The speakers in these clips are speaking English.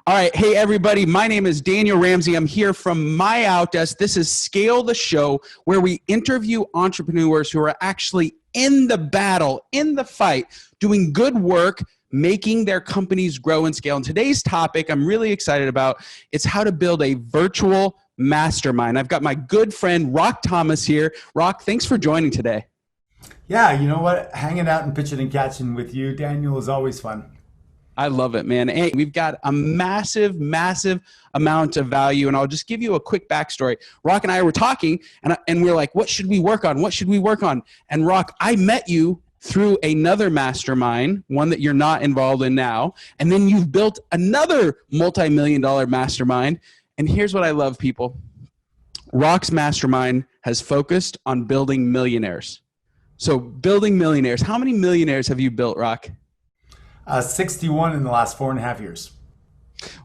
All right. Hey, everybody. My name is Daniel Ramsey. I'm here from MyOutDesk. This is Scale the Show, where we interview entrepreneurs who are actually in the battle, in the fight, doing good work, making their companies grow and scale. And today's topic I'm really excited about. It's how to build a virtual mastermind. I've got my good friend, Rock Thomas here. Rock, thanks for joining today. Yeah, you know what? Hanging out and pitching and catching with you, Daniel, is always fun. I love it, man. Hey, we've got a massive amount of value. And I'll just give you a quick backstory. Rock and I were talking and we're like, what should we work on? What should we work on? And Rock, I met you through another mastermind, one that you're not involved in now. And then you've built another multi-million-dollar mastermind. And here's what I love, people. Rock's mastermind has focused on building millionaires. So building millionaires. How many millionaires have you built, Rock? 61 in the last 4.5 years.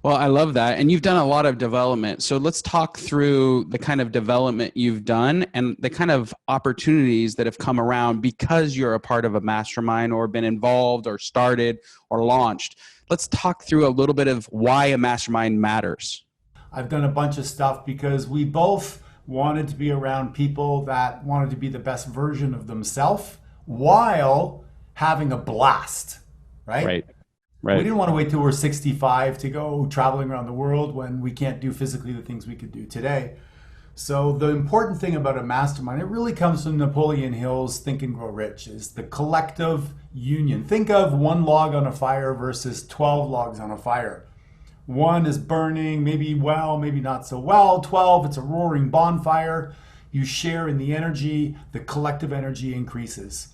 Well, I love that. And you've done a lot of development. So let's talk through the kind of development you've done and the kind of opportunities that have come around because you're a part of a mastermind or been involved or started or launched. Let's talk through a little bit of why a mastermind matters. I've done a bunch of stuff because we both wanted to be around people that wanted to be the best version of themselves while having a blast, right? Right. We didn't want to wait till we're 65 to go traveling around the world when we can't do physically the things we could do today. So the important thing about a mastermind, it really comes from Napoleon Hill's Think and Grow Rich, is the collective union. Think of one log on a fire versus 12 logs on a fire. One is burning, maybe well, maybe not so well. 12, it's a roaring bonfire. You share in the energy, the collective energy increases.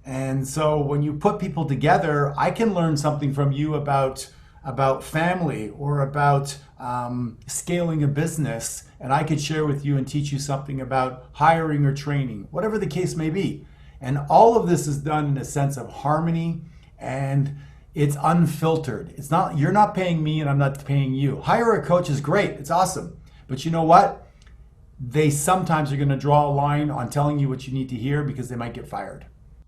And so when you put people together, I can learn something from you about family or about scaling a business, and I could share with you and teach you something about hiring or training, whatever the case may be. And all of this is done in a sense of harmony, and it's unfiltered. It's not, you're not paying me and I'm not paying you. Hire a coach is great. It's awesome. But you know what? They sometimes are going to draw a line on telling you what you need to hear because they might get fired.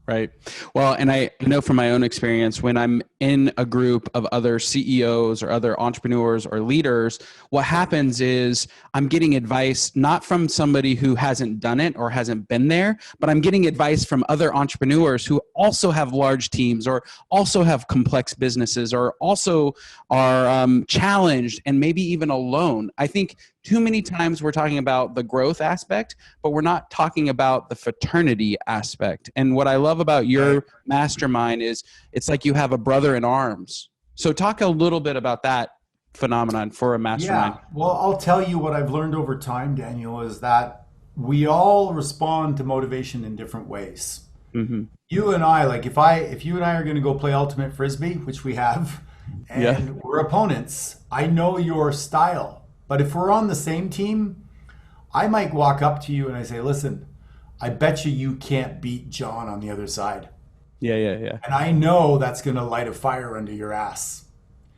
Right. Well, and I know from my own experience, when I'm in a group of other CEOs or other entrepreneurs or leaders, what happens is I'm getting advice not from somebody who hasn't done it or hasn't been there, but I'm getting advice from other entrepreneurs who also have large teams or also have complex businesses or also are challenged and maybe even alone. I think too many times we're talking about the growth aspect, but we're not talking about the fraternity aspect. And what I love about your mastermind is it's like you have a brother in arms. So talk a little bit about that phenomenon for a mastermind. Yeah, well, I'll tell you what I've learned over time, Daniel, is that we all respond to motivation in different ways. Mm-hmm. You and I, like if you and I are going to go play ultimate frisbee, which we have, and we're opponents, I know your style. But if we're on the same team, I might walk up to you and I say, listen, I bet you can't beat John on the other side. Yeah. And I know that's going to light a fire under your ass.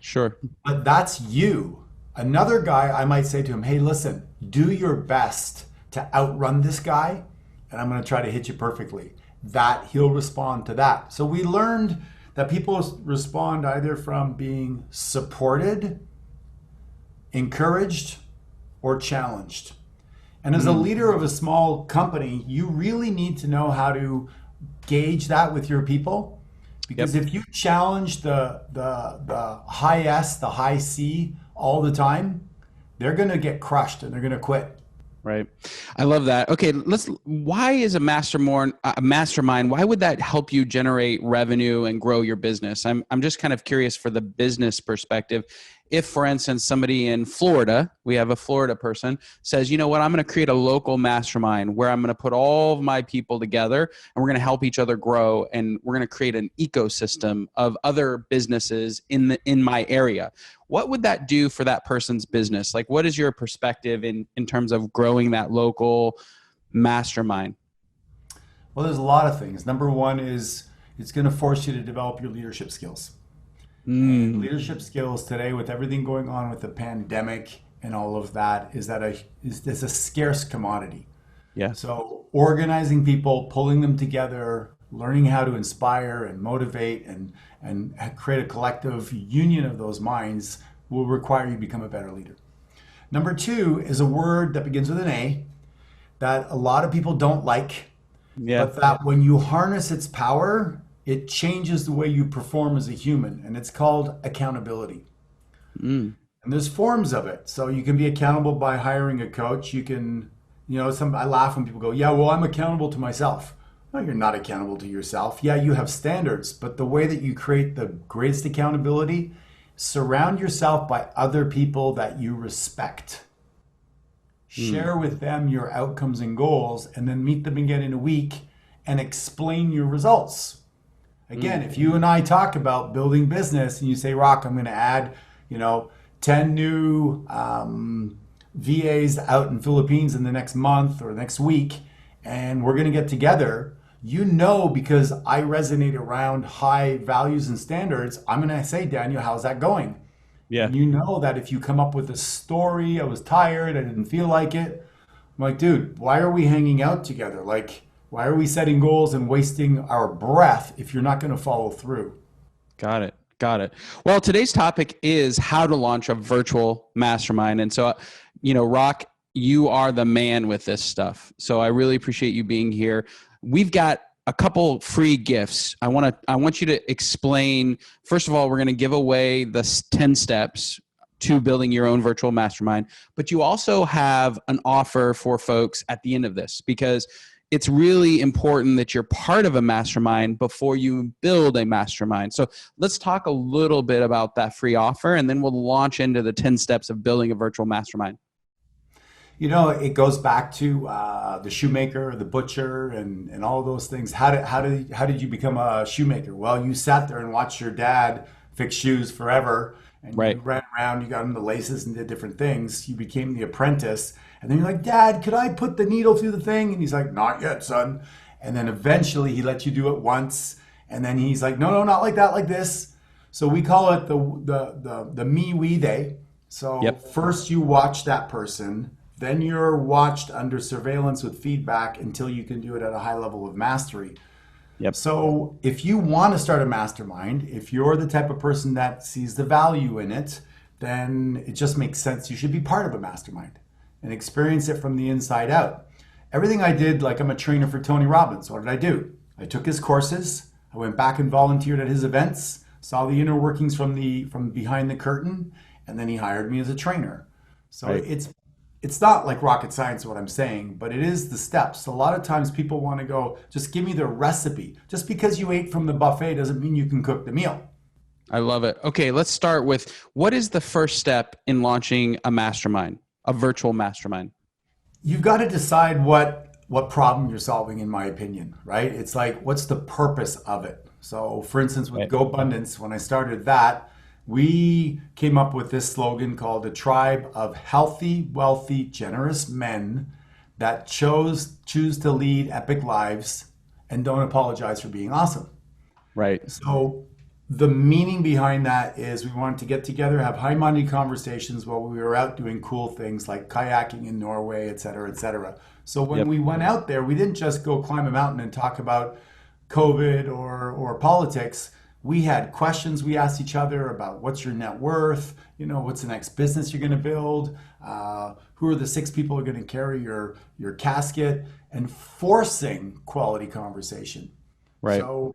Sure. But that's you. Another guy, I might say to him, hey, listen, do your best to outrun this guy, and I'm going to try to hit you perfectly. That he'll respond to that. So we learned that people respond either from being supported, encouraged, or challenged. And as a leader of a small company, you really need to know how to gauge that with your people. Because if you challenge the high S, the high C all the time, they're going to get crushed and they're going to quit. Right. I love that. Okay, why is a mastermind, why would that help you generate revenue and grow your business? I'm just kind of curious for the business perspective. If, for instance, somebody in Florida, we have a Florida person, says, you know what, I'm going to create a local mastermind where I'm going to put all of my people together and we're going to help each other grow, and we're going to create an ecosystem of other businesses in my area. What would that do for that person's business? Like, what is your perspective in terms of growing that local mastermind? Well, there's a lot of things. Number one is it's going to force you to develop your leadership skills. And leadership skills today, with everything going on with the pandemic and all of that, is a scarce commodity. Yeah. So organizing people, pulling them together, learning how to inspire and motivate and create a collective union of those minds will require you to become a better leader. Number two is a word that begins with an A that a lot of people don't like, Yeah. but that when you harness its power, it changes the way you perform as a human, and it's called accountability. Mm. And there's forms of it. So you can be accountable by hiring a coach. You can, I laugh when people go, yeah, well, I'm accountable to myself. No, you're not accountable to yourself. Yeah, you have standards, but the way that you create the greatest accountability, surround yourself by other people that you respect. Share with them your outcomes and goals, and then meet them again in a week and explain your results. Again, if you and I talk about building business and you say, Rock, I'm going to add, 10 new VAs out in Philippines in the next month or next week, and we're going to get together, because I resonate around high values and standards, I'm going to say, Daniel, how's that going? Yeah. And you know that if you come up with a story, I was tired, I didn't feel like it. I'm like, dude, why are we hanging out together? Like, why are we setting goals and wasting our breath if you're not going to follow through? Got it. Got it. Well, today's topic is how to launch a virtual mastermind. And so, Rock, you are the man with this stuff. So I really appreciate you being here. We've got a couple free gifts. I want you to explain, first of all, we're going to give away the 10 steps to building your own virtual mastermind, but you also have an offer for folks at the end of this, because it's really important that you're part of a mastermind before you build a mastermind. So let's talk a little bit about that free offer, and then we'll launch into the 10 steps of building a virtual mastermind. It goes back to the shoemaker, the butcher, and all those things. How did you become a shoemaker? Well, you sat there and watched your dad fix shoes forever, and Right. you ran around, you got him the laces and did different things. You became the apprentice, and then you're like, Dad, could I put the needle through the thing? And he's like, not yet, son. And then eventually he let you do it once, and then he's like, no, not like that, like this. So we call it the me, we, they. So Yep. first you watch that person. Then you're watched under surveillance with feedback until you can do it at a high level of mastery. Yep. So if you want to start a mastermind, if you're the type of person that sees the value in it, then it just makes sense. You should be part of a mastermind and experience it from the inside out. Everything I did, like I'm a trainer for Tony Robbins. What did I do? I took his courses. I went back and volunteered at his events, saw the inner workings from behind the curtain, and then he hired me as a trainer. So Right. it's not like rocket science what I'm saying, but it is the steps. A lot of times people want to go, just give me the recipe. Just because you ate from the buffet doesn't mean you can cook the meal. I love it. Okay, let's start with, what is the first step in launching a mastermind, a virtual mastermind? You've got to decide what problem you're solving, in my opinion, right? It's like, what's the purpose of it? So for instance, with Right. GoBundance, when I started that, we came up with this slogan called a tribe of healthy, wealthy, generous men that choose to lead epic lives and don't apologize for being awesome. Right. So the meaning behind that is we wanted to get together, have high-minded conversations while we were out doing cool things like kayaking in Norway, et cetera, et cetera. So when Yep. we went out there, we didn't just go climb a mountain and talk about COVID or politics. We had questions we asked each other about what's your net worth, what's the next business you're going to build, who are the 6 people who are going to carry your casket, and forcing quality conversation. Right. So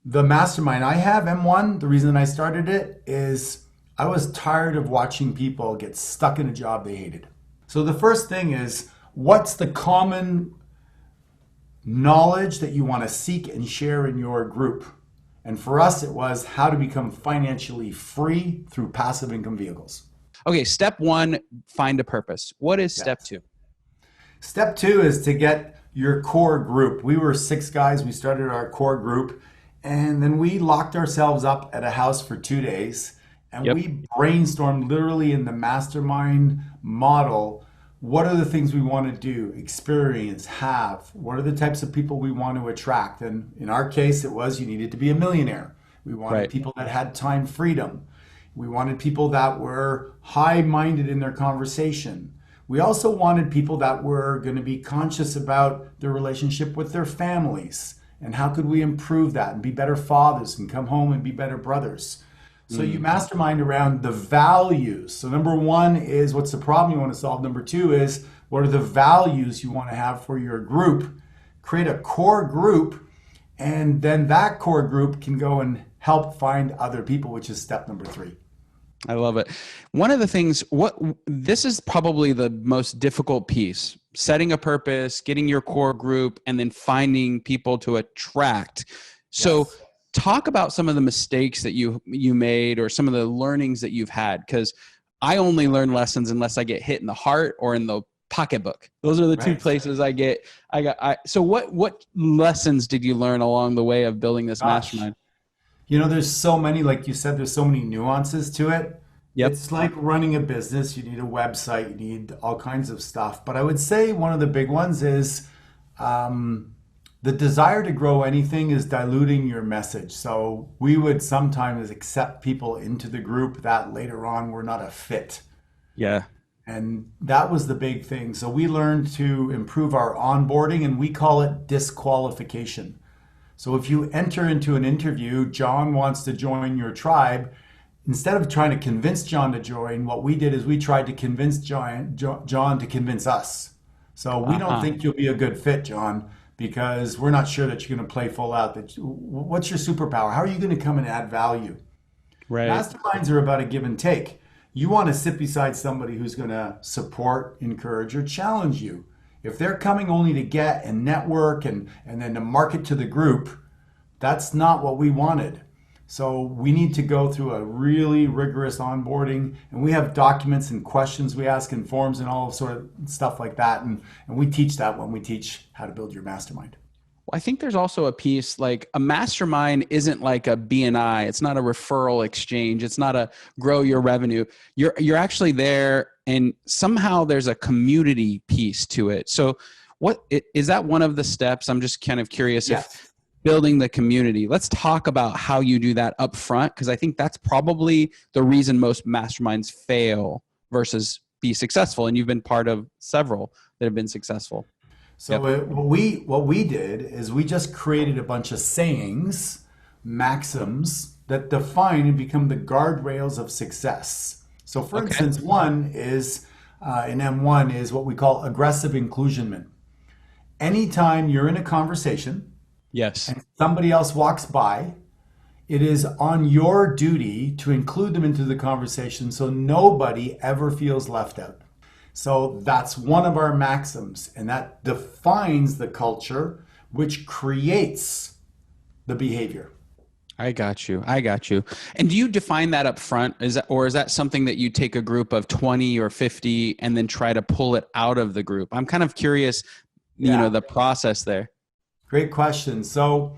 the mastermind I have, M1, the reason I started it is I was tired of watching people get stuck in a job they hated. So the first thing is, what's the common knowledge that you want to seek and share in your group? And for us, it was how to become financially free through passive income vehicles. Okay, step 1, find a purpose. What is step 2? Step 2 is to get your core group. We were 6 guys. We started our core group, and then we locked ourselves up at a house for 2 days, and Yep. we brainstormed literally in the mastermind model. What are the things we want to do, experience, have? What are the types of people we want to attract? And in our case, it was you needed to be a millionaire. We wanted Right. people that had time freedom. We wanted people that were high-minded in their conversation. We also wanted people that were going to be conscious about their relationship with their families and how could we improve that and be better fathers and come home and be better brothers. So you mastermind around the values. So number one is what's the problem you want to solve. Number two is what are the values you want to have for your group. Create a core group, and then that core group can go and help find other people, which is step number three. I love it. One of the things, this is probably the most difficult piece, setting a purpose, getting your core group, and then finding people to attract. So Yes. talk about some of the mistakes that you made or some of the learnings that you've had, because I only learn lessons unless I get hit in the heart or in the pocketbook. Those are the two Right. places so what lessons did you learn along the way of building this Gosh. mastermind? There's so many, like you said, there's so many nuances to it. Yep. It's like running a business. You need a website, you need all kinds of stuff. But I would say one of the big ones is the desire to grow anything is diluting your message. So we would sometimes accept people into the group that later on were not a fit. Yeah. And that was the big thing. So we learned to improve our onboarding, and we call it disqualification. So if you enter into an interview, John wants to join your tribe. Instead of trying to convince John to join, what we did is we tried to convince John to convince us. So we don't think you'll be a good fit, John, because we're not sure that you're going to play full out. What's your superpower? How are you going to come and add value? Right. Masterminds are about a give and take. You want to sit beside somebody who's going to support, encourage, or challenge you. If they're coming only to get and network and then to market to the group, that's not what we wanted. So we need to go through a really rigorous onboarding, and we have documents and questions we ask and forms and all sort of stuff like that. And we teach that when we teach how to build your mastermind. Well, I think there's also a piece, like a mastermind isn't like a BNI. It's not a referral exchange. It's not a grow your revenue. You're actually there, and somehow there's a community piece to it. So is that one of the steps? I'm just kind of curious Yes. if building the community. Let's talk about how you do that up front, because I think that's probably the reason most masterminds fail versus be successful. And you've been part of several that have been successful. So what we did is we just created a bunch of sayings, maxims that define and become the guardrails of success. So for Okay. instance, one is in M1 is what we call aggressive inclusionment. Anytime you're in a conversation Yes. and somebody else walks by, it is on your duty to include them into the conversation so nobody ever feels left out. So that's one of our maxims, and that defines the culture, which creates the behavior. I got you. And do you define that up front? Is that something that you take a group of 20 or 50 and then try to pull it out of the group? I'm kind of curious, Yeah. the process there. Great question. So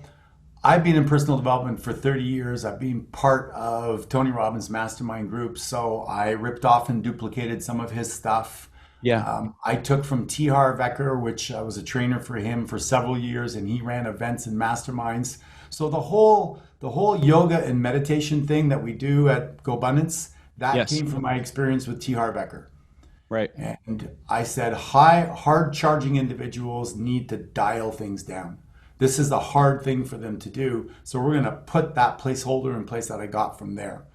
I've been in personal development for 30 years. I've been part of Tony Robbins' mastermind group. So I ripped off and duplicated some of his stuff. Yeah. I took from T. Harv Eker, which I was a trainer for him for several years, and he ran events and masterminds. So the whole yoga and meditation thing that we do at GoBundance, that Yes. came from my experience with T. Harv Eker. Right. And I said, hard charging individuals need to dial things down. This is a hard thing for them to do. So we're going to put that placeholder in place that I got from there.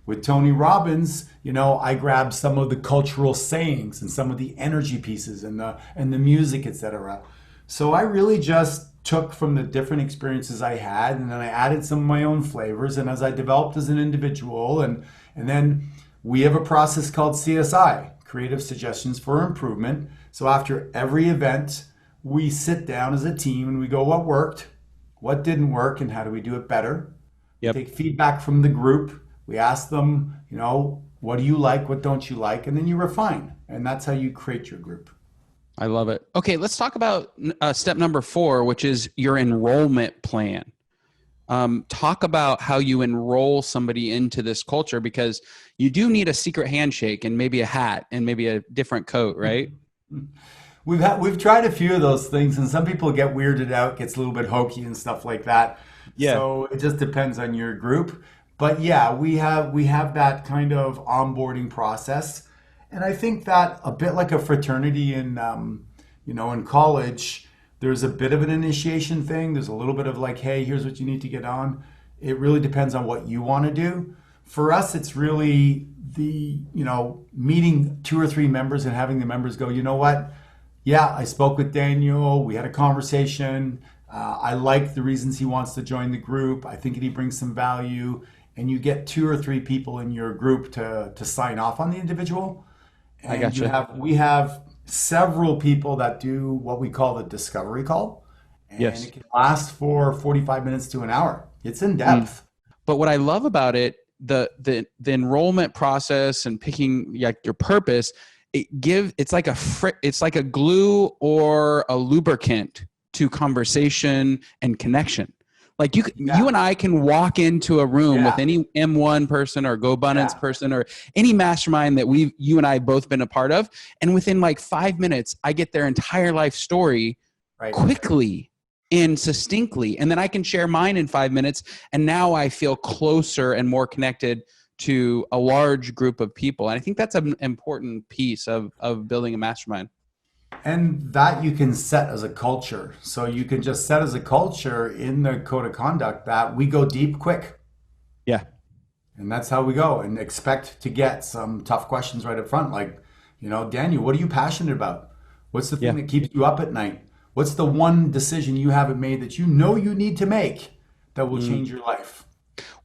With Tony Robbins, I grabbed some of the cultural sayings and some of the energy pieces and the music, etc. So I really just took from the different experiences I had, and then I added some of my own flavors. And as I developed as an individual, and then we have a process called CSI, Creative Suggestions for Improvement. So after every event, we sit down as a team and we go, what worked, what didn't work, and how do we do it better? Yep. Take feedback from the group. We ask them, what do you like, what don't you like, and then you refine. And that's how you create your group. I love it. Okay, let's talk about step number 4, which is your enrollment plan. Talk about how you enroll somebody into this culture, because you do need a secret handshake and maybe a hat and maybe a different coat, right? We've tried a few of those things, and some people get weirded out, gets a little bit hokey and stuff like that. Yeah. So it just depends on your group. But yeah, we have that kind of onboarding process, and I think that a bit like a fraternity in college, there's a bit of an initiation thing. There's a little bit of like, hey, here's what you need to get on. It really depends on what you want to do. For us, it's really meeting two or three members and having the members go, you know what? Yeah, I spoke with Daniel. We had a conversation. I like the reasons he wants to join the group. I think that he brings some value. And you get two or three people in your group to sign off on the individual. I And gotcha. we have several people that do what we call the discovery call. And Yes. it can last for 45 minutes to an hour. It's in Mm. depth. But what I love about it, the enrollment process and picking your purpose, it's like a glue or a lubricant to conversation and connection. Like Yeah. you and I can walk into a room with Yeah. any M1 person or GoBundance Yeah. person or any mastermind that you and I both been a part of, and within like 5 minutes, I get their entire life story Right. quickly and succinctly, and then I can share mine in 5 minutes, and now I feel closer and more connected to a large group of people. And I think that's an important piece of building a mastermind. And that you can set as a culture. So you can just set as a culture in the code of conduct that we go deep quick. Yeah. And that's how we go, and expect to get some tough questions right up front. Like, Daniel, what are you passionate about? What's the thing Yeah. that keeps you up at night? What's the one decision you haven't made that you know you need to make that will Mm. change your life?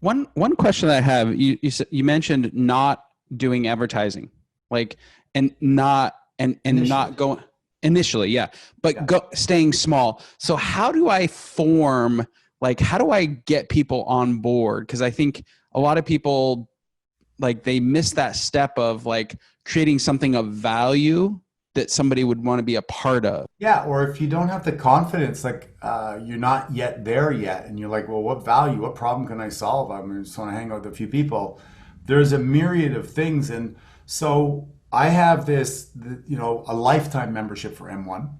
One question that I have, you mentioned not doing advertising, like, and not and Initially. not going initially, yeah, but Yeah. staying small. So how do I form, like, how do I get people on board? Because I think a lot of people, like, they miss that step of like creating something of value that somebody would want to be a part of. Yeah, or if you don't have the confidence, like you're not yet there yet, and you're like, well, what value, what problem can I solve? I just want to hang out with a few people. There's a myriad of things, and so I have a lifetime membership for M1.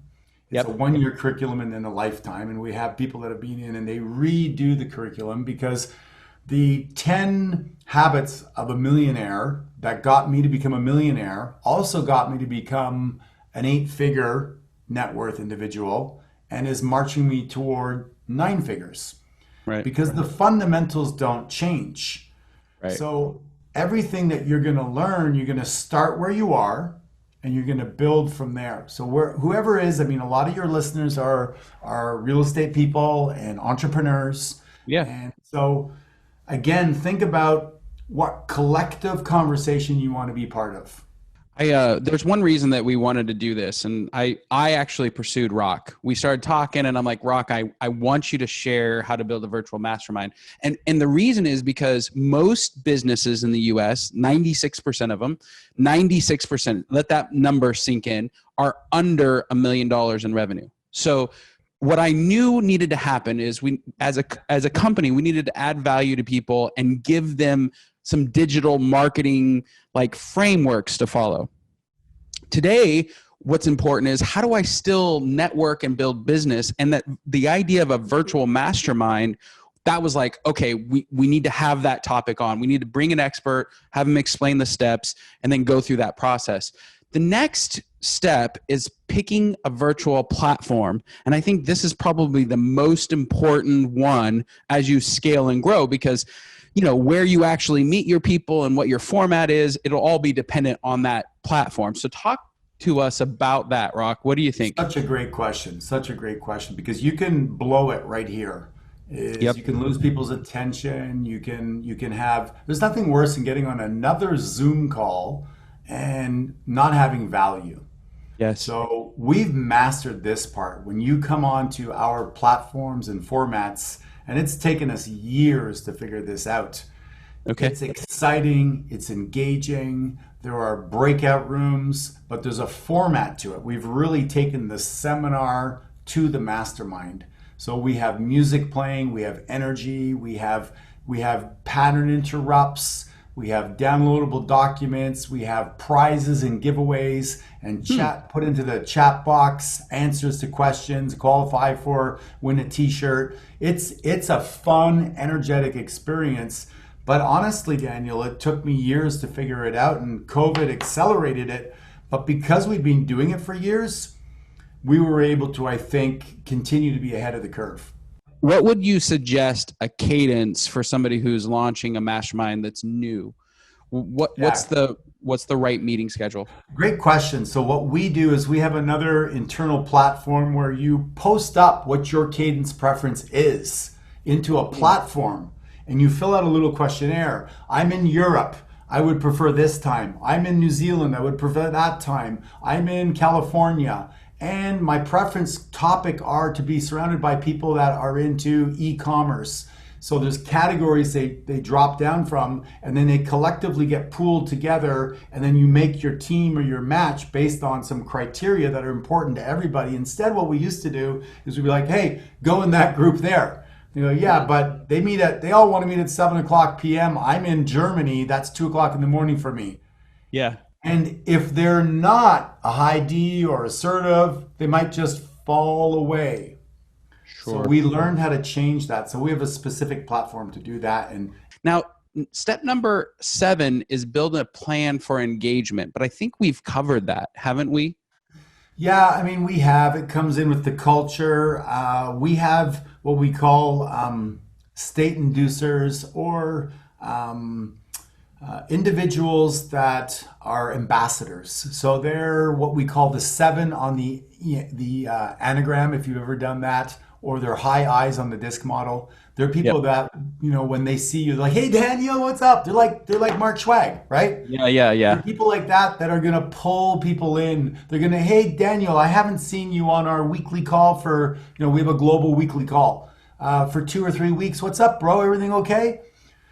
It's a Yep. 1 year curriculum and then a lifetime, and we have people that have been in and they redo the curriculum because the 10 habits of a millionaire that got me to become a millionaire also got me to become an 8-figure net worth individual and is marching me toward 9 figures Right. because the fundamentals don't change. Right. So everything that you're going to learn, you're going to start where you are and you're going to build from there. So whoever is, I mean, a lot of your listeners are real estate people and entrepreneurs. Yeah. And so again, think about what collective conversation you want to be part of. There's one reason that we wanted to do this, and I actually pursued Rock. We started talking, and I'm like, Rock, I want you to share how to build a virtual mastermind. And the reason is because most businesses in the US, 96% of them, 96%, let that number sink in, are under $1 million in revenue. So what I knew needed to happen is we, as a company, we needed to add value to people and give them some digital marketing like frameworks to follow. Today, what's important is how do I still network and build business? And that the idea of a virtual mastermind, that was like, okay, we need to have that topic on. We need to bring an expert, have them explain the steps, and then go through that process. The next step is picking a virtual platform. And I think this is probably the most important one as you scale and grow, because where you actually meet your people and what your format is, it'll all be dependent on that platform. So talk to us about that, Rock. What do you think? Such a great question. Such a great question because you can blow it right here. Yep. You can lose people's attention. You can have. There's nothing worse than getting on another Zoom call and not having value. Yes. So we've mastered this part. When you come onto our platforms and formats, and it's taken us years to figure this out. Okay. It's exciting, it's engaging, there are breakout rooms, but there's a format to it. We've really taken the seminar to the mastermind. So we have music playing, we have energy, we have pattern interrupts, we have downloadable documents, we have prizes and giveaways and chat put into the chat box, answers to questions, qualify for win a t-shirt. It's a fun, energetic experience. But honestly, Daniel, it took me years to figure it out and COVID accelerated it. But because we've been doing it for years, we were able to, I think, continue to be ahead of the curve. what would you suggest a cadence for somebody who's launching a mastermind that's new? What's Yeah. the right meeting schedule? Great question. So what we do is we have another internal platform where you post up what your cadence preference is into a platform, and you fill out a little questionnaire. I'm in Europe. I would prefer this time. I'm in New Zealand. I would prefer that time. I'm in California. And my preference topic are to be surrounded by people that are into e-commerce. So there's categories they drop down from, and then they collectively get pooled together, and then you make your team or your match based on some criteria that are important to everybody. Instead, what we used to do is we'd be like, hey, go in that group there. They go, yeah, but they all want to meet at 7:00 p.m. I'm in Germany. That's 2:00 in the morning for me. Yeah, And if they're not a high D or assertive, they might just fall away. So sure. we learned how to change that. So we have a specific platform to do that. And Now, step number 7 is build a plan for engagement, but I think we've covered that, haven't we? yeah, I mean, it comes in with the culture. We have what we call state inducers, or individuals that are ambassadors. So they're what we call the 7 on the anagram, if you've ever done that, or they're high eyes on the disc model. They're Yep. people that, when they see you, they're like, hey Daniel, what's up? They're like Mark Schwag, right? Yeah, yeah, They're yeah. people like that that are gonna pull people in. They're gonna, hey Daniel, I haven't seen you on our weekly call for, we have a global weekly call for 2 or 3 weeks. What's up, bro? Everything okay?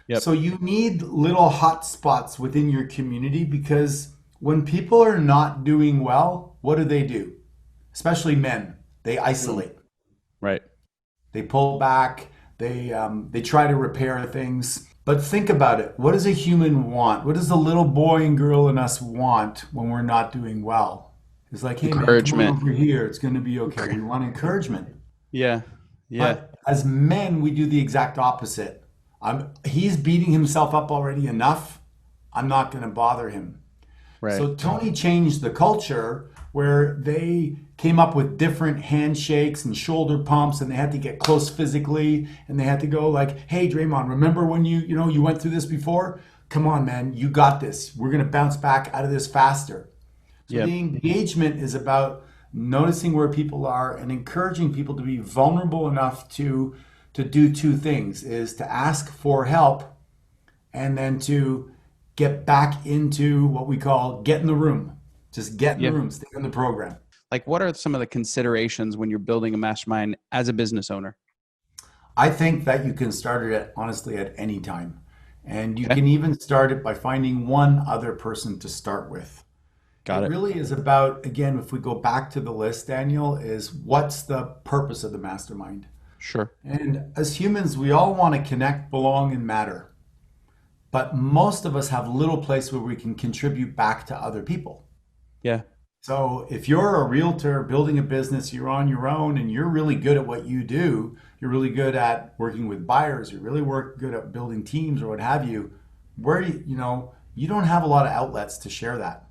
Yep. So you need little hot spots within your community, because when people are not doing well, what do? Especially men, they Mm. isolate, Right. they pull back, they try to repair things. But think about it. What does a human want? What does the little boy and girl in us want when we're not doing well? It's like, hey man, come on Encouragement. over here. It's going to be okay. We want encouragement. Yeah. Yeah. But as men, we do the exact opposite. He's beating himself up already enough. I'm not going to bother him. Right. So Tony changed the culture where they came up with different handshakes and shoulder pumps, and they had to get close physically, and they had to go like, hey Draymond, remember when you went through this before? Come on, man, you got this. We're going to bounce back out of this faster. So Yep. the engagement is about noticing where people are and encouraging people to be vulnerable enough to do two things: is to ask for help, and then to get back into what we call get in the room. Just get in the Yep. room, stay in the program. Like, what are some of the considerations when you're building a mastermind as a business owner? I think that you can start it honestly at any time. And you Okay. can even start it by finding one other person to start with. Got It it. really is about, again, if we go back to the list, Daniel, is what's the purpose of the mastermind? Sure. And as humans, we all want to connect, belong, and matter. But most of us have little place where we can contribute back to other people. Yeah. So if you're a realtor building a business, you're on your own and you're really good at what you do, you're really good at working with buyers, you're really good at building teams or what have you, where you don't have a lot of outlets to share that.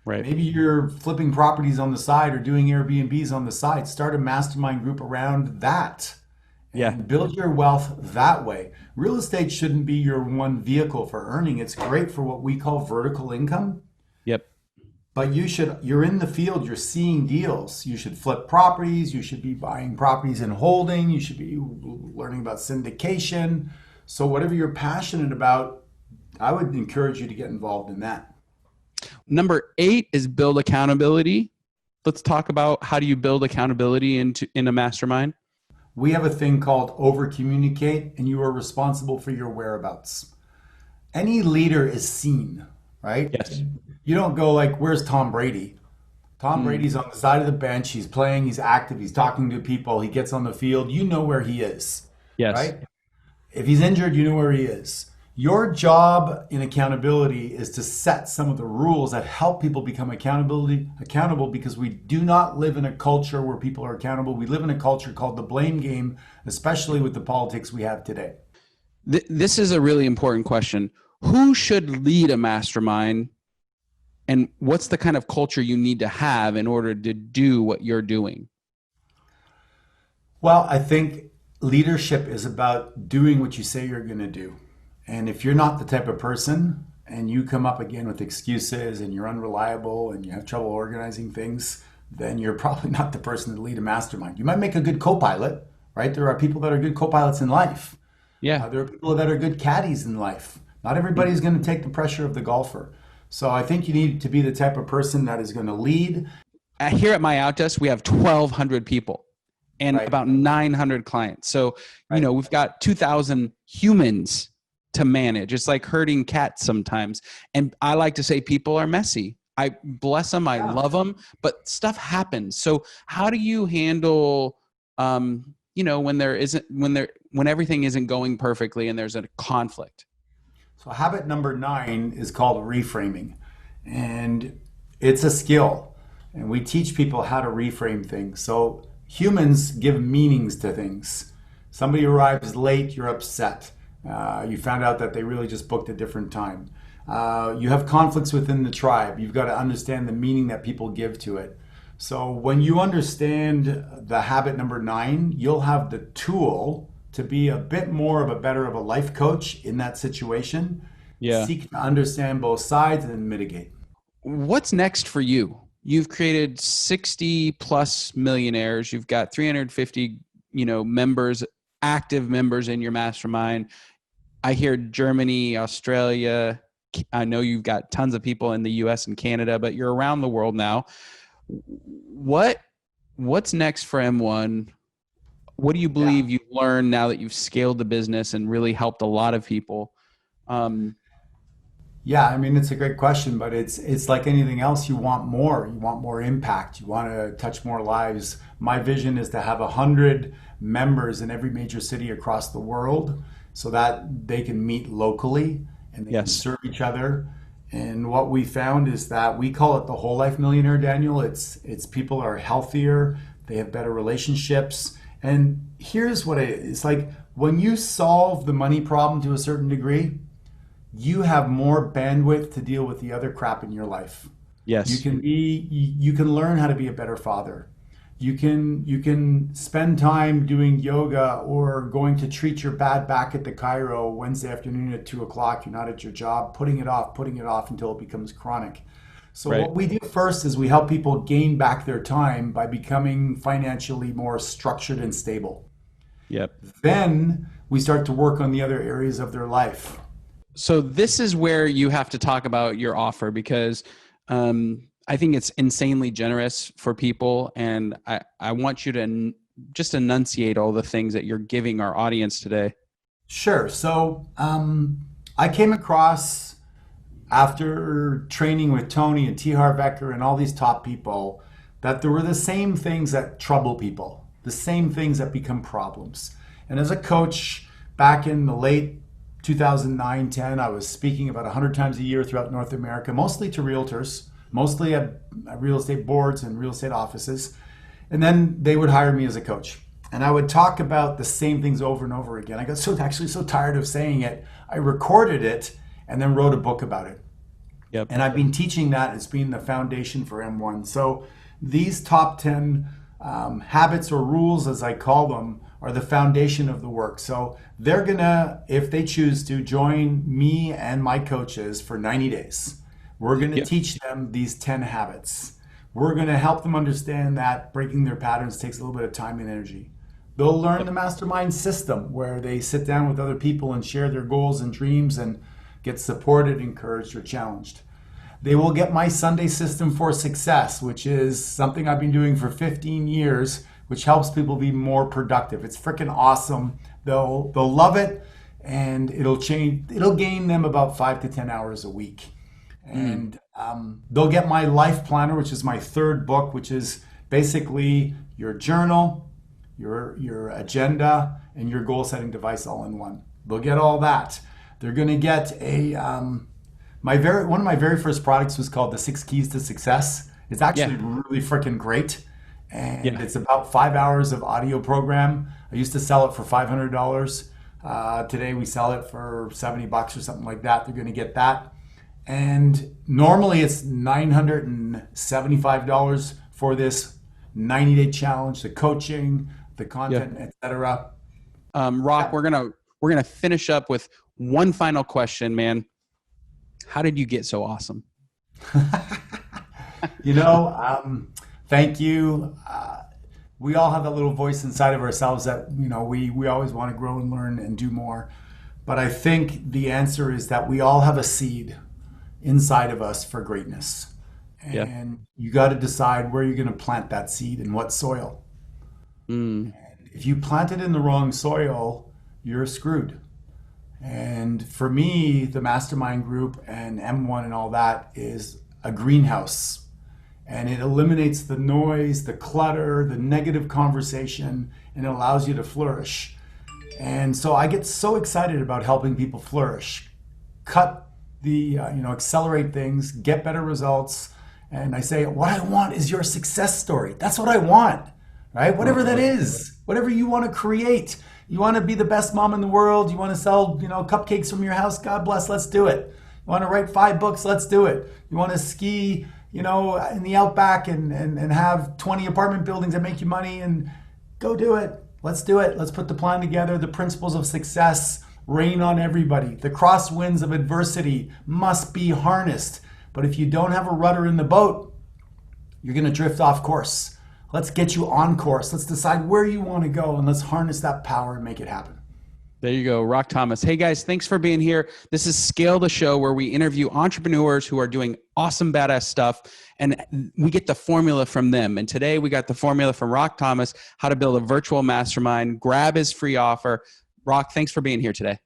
Right. Maybe you're flipping properties on the side or doing Airbnbs on the side. Start a mastermind group around that Yeah. and build your wealth that way. Real estate shouldn't be your one vehicle for earning. It's great for what we call vertical income. Yep. But you're in the field, you're seeing deals. You should flip properties, you should be buying properties and holding, you should be learning about syndication. So whatever you're passionate about, I would encourage you to get involved in that. Number 8 is build accountability. Let's talk about how do you build accountability in a mastermind? We have a thing called over communicate, and you are responsible for your whereabouts. Any leader is seen, right? Yes. You don't go like, where's Tom Brady? Tom Mm. Brady's on the side of the bench. He's playing. He's active. He's talking to people. He gets on the field. You know where he is, Yes. right? If he's injured, you know where he is. Your job in accountability is to set some of the rules that help people become accountable, because we do not live in a culture where people are accountable. We live in a culture called the blame game, especially with the politics we have today. This is a really important question. Who should lead a mastermind, and what's the kind of culture you need to have in order to do what you're doing? Well, I think leadership is about doing what you say you're going to do. And if you're not the type of person and you come up again with excuses and you're unreliable and you have trouble organizing things, then you're probably not the person to lead a mastermind. You might make a good co-pilot, right? There are people that are good co-pilots in life. Yeah. There are people that are good caddies in life. Not everybody's going to take the pressure of the golfer. So I think you need to be the type of person that is going to lead. Here at MyOutDesk, we have 1,200 people and Right, about 900 clients. So, right. we've got 2,000 humans to manage. It's like herding cats sometimes. And I like to say people are messy. I bless them. I Yeah. love them, but stuff happens. So how do you handle, when everything isn't going perfectly and there's a conflict? So habit number 9 is called reframing. And it's a skill. And we teach people how to reframe things. So humans give meanings to things. Somebody arrives late, you're upset. You found out that they really just booked a different time. You have conflicts within the tribe. You've got to understand the meaning that people give to it. So when you understand the habit number 9, you'll have the tool to be a bit more of a better of a life coach in that situation. Yeah. Seek to understand both sides and then mitigate. What's next for you? You've created 60 plus millionaires. You've got 350, members, active members in your mastermind. I hear Germany, Australia. I know you've got tons of people in the US and Canada, but you're around the world now. What's next for M1? What do you believe you've learned now that you've scaled the business and really helped a lot of people? Yeah, I mean, it's a great question, but it's like anything else. You want more. You want more impact. You want to touch more lives. My vision is to have 100 members in every major city across the world so that they can meet locally and they can Yes. serve each other. And what we found is that we call it the whole life millionaire, Daniel. It's people are healthier, they have better relationships. And here's what it's like when you solve the money problem to a certain degree, you have more bandwidth to deal with the other crap in your life. Yes. You can learn how to be a better father. You can spend time doing yoga or going to treat your bad back at the Cairo Wednesday afternoon at 2 o'clock. You're not at your job, putting it off until it becomes chronic. So Right. what we do first is we help people gain back their time by becoming financially more structured and stable. Yep. Then we start to work on the other areas of their life. So this is where you have to talk about your offer because I think it's insanely generous for people. And I want you to just enunciate all the things that you're giving our audience today. Sure. So I came across after training with Tony and T. Harv Eker and all these top people that there were the same things that trouble people, the same things that become problems. And as a coach back in the late 2009-10, I was speaking about 100 times a year throughout North America, mostly to realtors, mostly at real estate boards and real estate offices. And then they would hire me as a coach. And I would talk about the same things over and over again. I got so tired of saying it. I recorded it and then wrote a book about it. Yep. And I've been teaching that. It's been the foundation for M1. So these top 10 habits or rules, as I call them, are the foundation of the work. So they're gonna, if they choose to, join me and my coaches for 90 days. We're gonna teach them these 10 habits. We're gonna help them understand that breaking their patterns takes a little bit of time and energy. They'll learn the mastermind system where they sit down with other people and share their goals and dreams and get supported, encouraged, or challenged. They will get my Sunday system for success, which is something I've been doing for 15 years, which helps people be more productive. It's freaking awesome. They'll love it, and it'll gain them about 5 to 10 hours a week. And they'll get my life planner, which is my third book, which is basically your journal, your agenda, and your goal setting device all in one. They'll get all that. They're going to get one of my very first products was called the 6 Keys to Success. It's actually really freaking great. And it's about 5 hours of audio program. I used to sell it for $500. Today we sell it for $70 or something like that. They're going to get that. And normally it's $975 for this 90-day challenge, the coaching, the content, etc. Rock, we're gonna finish up with one final question, man. How did you get so awesome? You know, thank you. We all have that little voice inside of ourselves that, we always want to grow and learn and do more. But I think the answer is that we all have a seed inside of us for greatness. Yeah. And you got to decide where you're going to plant that seed and what soil. Mm. If you plant it in the wrong soil, you're screwed. And for me, the Mastermind Group and M1 and all that is a greenhouse. And it eliminates the noise, the clutter, the negative conversation, and it allows you to flourish. And so I get so excited about helping people flourish, accelerate things, get better results. And I say, what I want is your success story. That's what I want, right? Whatever that is, whatever you want to create. You want to be the best mom in the world. You want to sell, cupcakes from your house. God bless. Let's do it. You want to write 5 books. Let's do it. You want to ski, in the outback and have 20 apartment buildings that make you money, and go do it. Let's do it. Let's put the plan together. The principles of success rain on everybody. The crosswinds of adversity must be harnessed. But if you don't have a rudder in the boat, you're going to drift off course. Let's get you on course. Let's decide where you want to go, and let's harness that power and make it happen. There you go, Rock Thomas. Hey guys, thanks for being here. This is Scale the Show, where we interview entrepreneurs who are doing awesome, badass stuff, and we get the formula from them. And today we got the formula from Rock Thomas, how to build a virtual mastermind. Grab his free offer. Rock, thanks for being here today.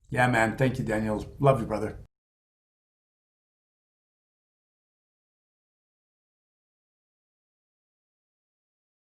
Yeah, man. Thank you, Daniel. Love you, brother.